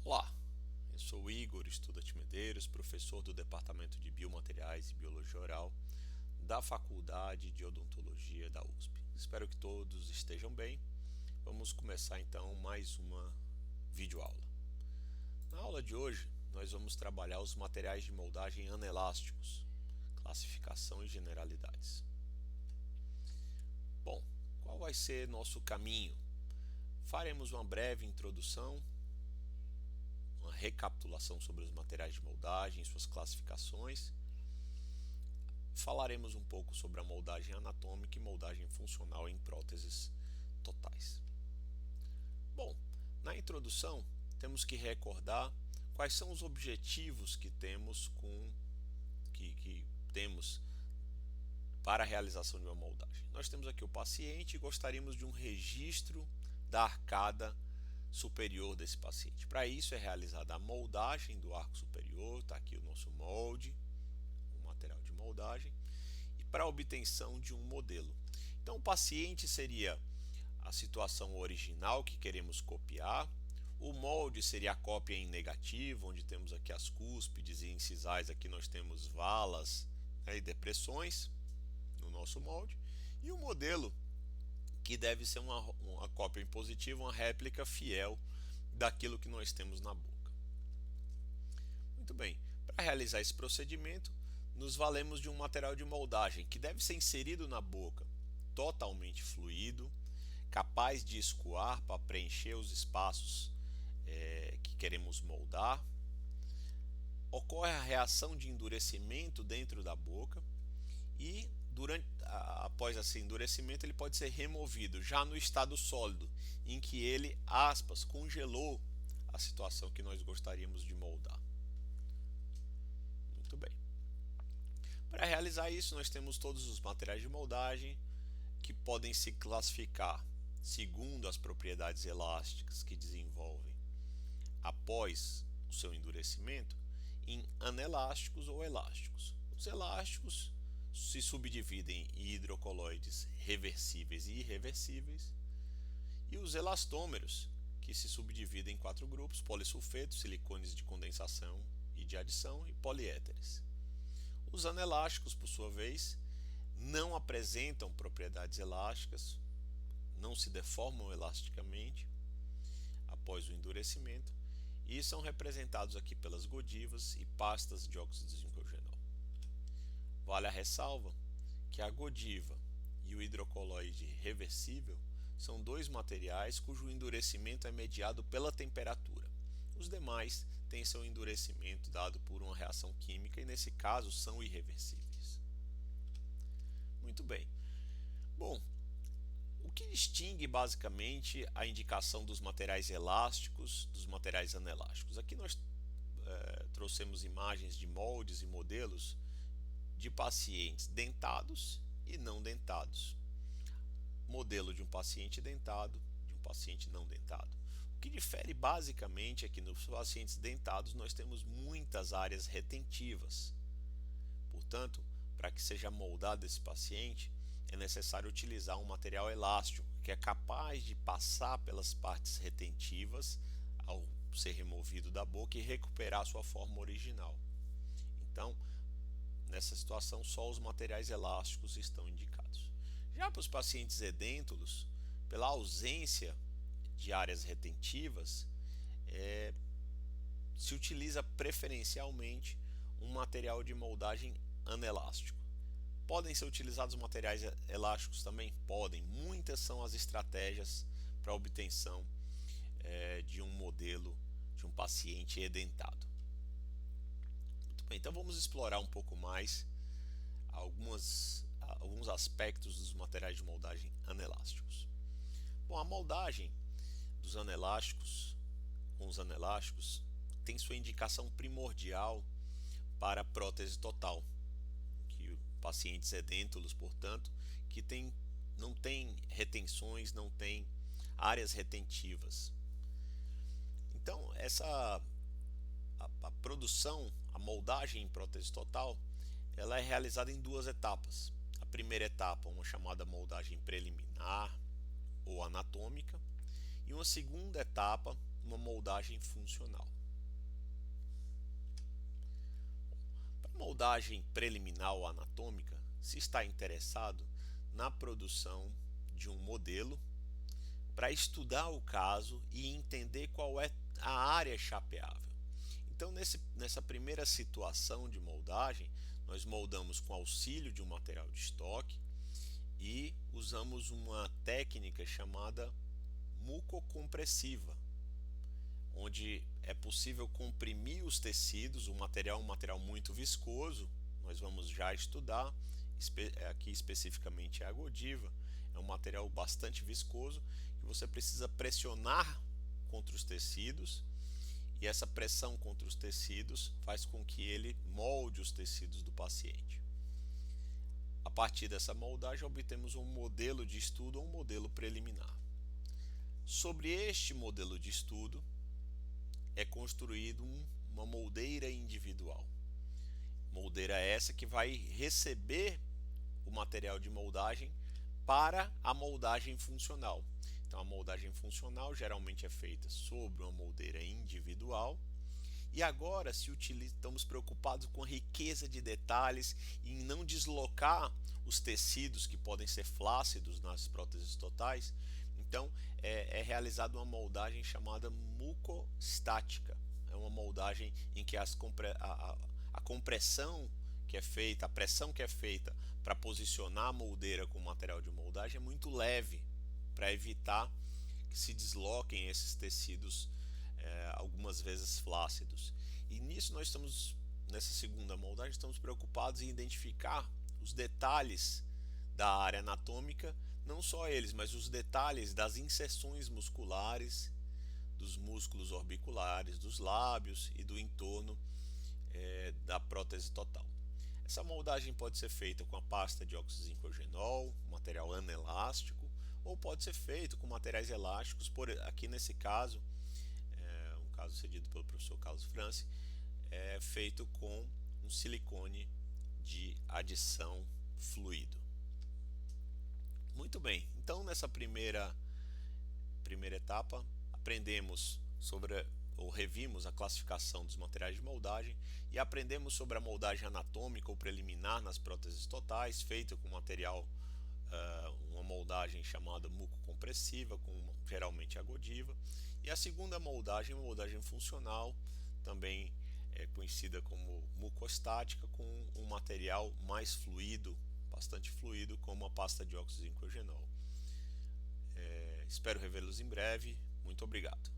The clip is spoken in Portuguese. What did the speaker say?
Olá, eu sou o Igor Estudante Medeiros, professor do Departamento de Biomateriais e Biologia Oral da Faculdade de Odontologia da USP. Espero que todos estejam bem. Vamos começar então mais uma videoaula. Na aula de hoje, nós vamos trabalhar os materiais de moldagem anelásticos, classificação e generalidades. Bom, qual vai ser nosso caminho? Faremos uma breve introdução, uma recapitulação sobre os materiais de moldagem e suas classificações. Falaremos um pouco sobre a moldagem anatômica e moldagem funcional em próteses totais. Bom, na introdução temos que recordar quais são os objetivos que temos para a realização de uma moldagem. Nós temos aqui o paciente e gostaríamos de um registro da arcada superior desse paciente. Para isso é realizada a moldagem do arco superior, está aqui o nosso molde, o material de moldagem, e para a obtenção de um modelo. Então o paciente seria a situação original que queremos copiar, o molde seria a cópia em negativo, onde temos aqui as cúspides e incisais, aqui nós temos valas, e depressões no nosso molde, e o modelo que deve ser uma cópia em positivo, uma réplica fiel daquilo que nós temos na boca. Muito bem, para realizar esse procedimento, nos valemos de um material de moldagem que deve ser inserido na boca totalmente fluido, capaz de escoar para preencher os espaços que queremos moldar. Ocorre a reação de endurecimento dentro da boca e após esse endurecimento ele pode ser removido já no estado sólido, em que ele, aspas, congelou a situação que nós gostaríamos de moldar. Muito bem. Para realizar isso, nós temos todos os materiais de moldagem que podem se classificar segundo as propriedades elásticas que desenvolvem após o seu endurecimento em anelásticos ou elásticos. Os elásticos se subdividem em hidrocoloides reversíveis e irreversíveis, e os elastômeros, que se subdividem em 4 grupos: polissulfetos, silicones de condensação e de adição e poliéteres. Os anelásticos, por sua vez, não apresentam propriedades elásticas, não se deformam elasticamente após o endurecimento e são representados aqui pelas godivas e pastas de óxido de zincogenol. Vale a ressalva que a godiva e o hidrocoloide reversível são dois materiais cujo endurecimento é mediado pela temperatura. Os demais têm seu endurecimento dado por uma reação química e, nesse caso, são irreversíveis. Muito bem. Bom, o que distingue basicamente a indicação dos materiais elásticos dos materiais anelásticos? Aqui nós trouxemos imagens de moldes e modelos de pacientes dentados e não dentados. Modelo de um paciente dentado, de um paciente não dentado. O que difere basicamente é que nos pacientes dentados nós temos muitas áreas retentivas. Portanto, para que seja moldado esse paciente, é necessário utilizar um material elástico que é capaz de passar pelas partes retentivas ao ser removido da boca e recuperar sua forma original. Então, nessa situação, só os materiais elásticos estão indicados. Já para os pacientes edêntulos, pela ausência de áreas retentivas, se utiliza preferencialmente um material de moldagem anelástico. Podem ser utilizados materiais elásticos também? Podem. Muitas são as estratégias para a obtenção de um modelo de um paciente edentado. Muito bem, então vamos explorar um pouco mais alguns aspectos dos materiais de moldagem anelásticos. Bom, a moldagem dos anelásticos com os anelásticos tem sua indicação primordial para a prótese total, que pacientes edêntulos, portanto, que não têm retenções, não têm áreas retentivas. Então, a produção, a moldagem em prótese total, ela é realizada em 2 etapas. A primeira etapa, uma chamada moldagem preliminar ou anatômica, e uma segunda etapa, uma moldagem funcional. Moldagem preliminar ou anatômica se está interessado na produção de um modelo para estudar o caso e entender qual é a área chapeável. Então, nessa primeira situação de moldagem, nós moldamos com auxílio de um material de estoque e usamos uma técnica chamada mucocompressiva, onde é possível comprimir os tecidos. O material é um material muito viscoso, nós vamos já estudar, aqui especificamente é a Godiva, é um material bastante viscoso que você precisa pressionar contra os tecidos, e essa pressão contra os tecidos faz com que ele molde os tecidos do paciente. A partir dessa moldagem obtemos um modelo de estudo ou um modelo preliminar. Sobre este modelo de estudo é construído uma moldeira individual. Moldeira essa que vai receber o material de moldagem para a moldagem funcional. Então, a moldagem funcional geralmente é feita sobre uma moldeira individual. E agora, se estamos preocupados com a riqueza de detalhes e em não deslocar os tecidos que podem ser flácidos nas próteses totais, então é realizada uma moldagem chamada mucostática. É uma moldagem em que a compressão que é feita, a pressão que é feita para posicionar a moldeira com o material de moldagem é muito leve, para evitar que se desloquem esses tecidos algumas vezes flácidos. E nisso nessa segunda moldagem, estamos preocupados em identificar os detalhes da área anatômica, não só eles, mas os detalhes das inserções musculares, dos músculos orbiculares, dos lábios e do entorno da prótese total. Essa moldagem pode ser feita com a pasta de oxizincogenol, material anelástico, ou pode ser feito com materiais elásticos. Aqui nesse caso, um caso cedido pelo professor Carlos France, é feito com um silicone de adição fluido. Muito bem, então nessa primeira etapa aprendemos ou revimos a classificação dos materiais de moldagem e aprendemos sobre a moldagem anatômica ou preliminar nas próteses totais, feita com material, uma moldagem chamada mucocompressiva, com geralmente a Godiva, e a segunda moldagem funcional, também conhecida como mucostática, com um material mais fluido, bastante fluido, como a pasta de oxizincogenol. Espero revê-los em breve. Muito obrigado.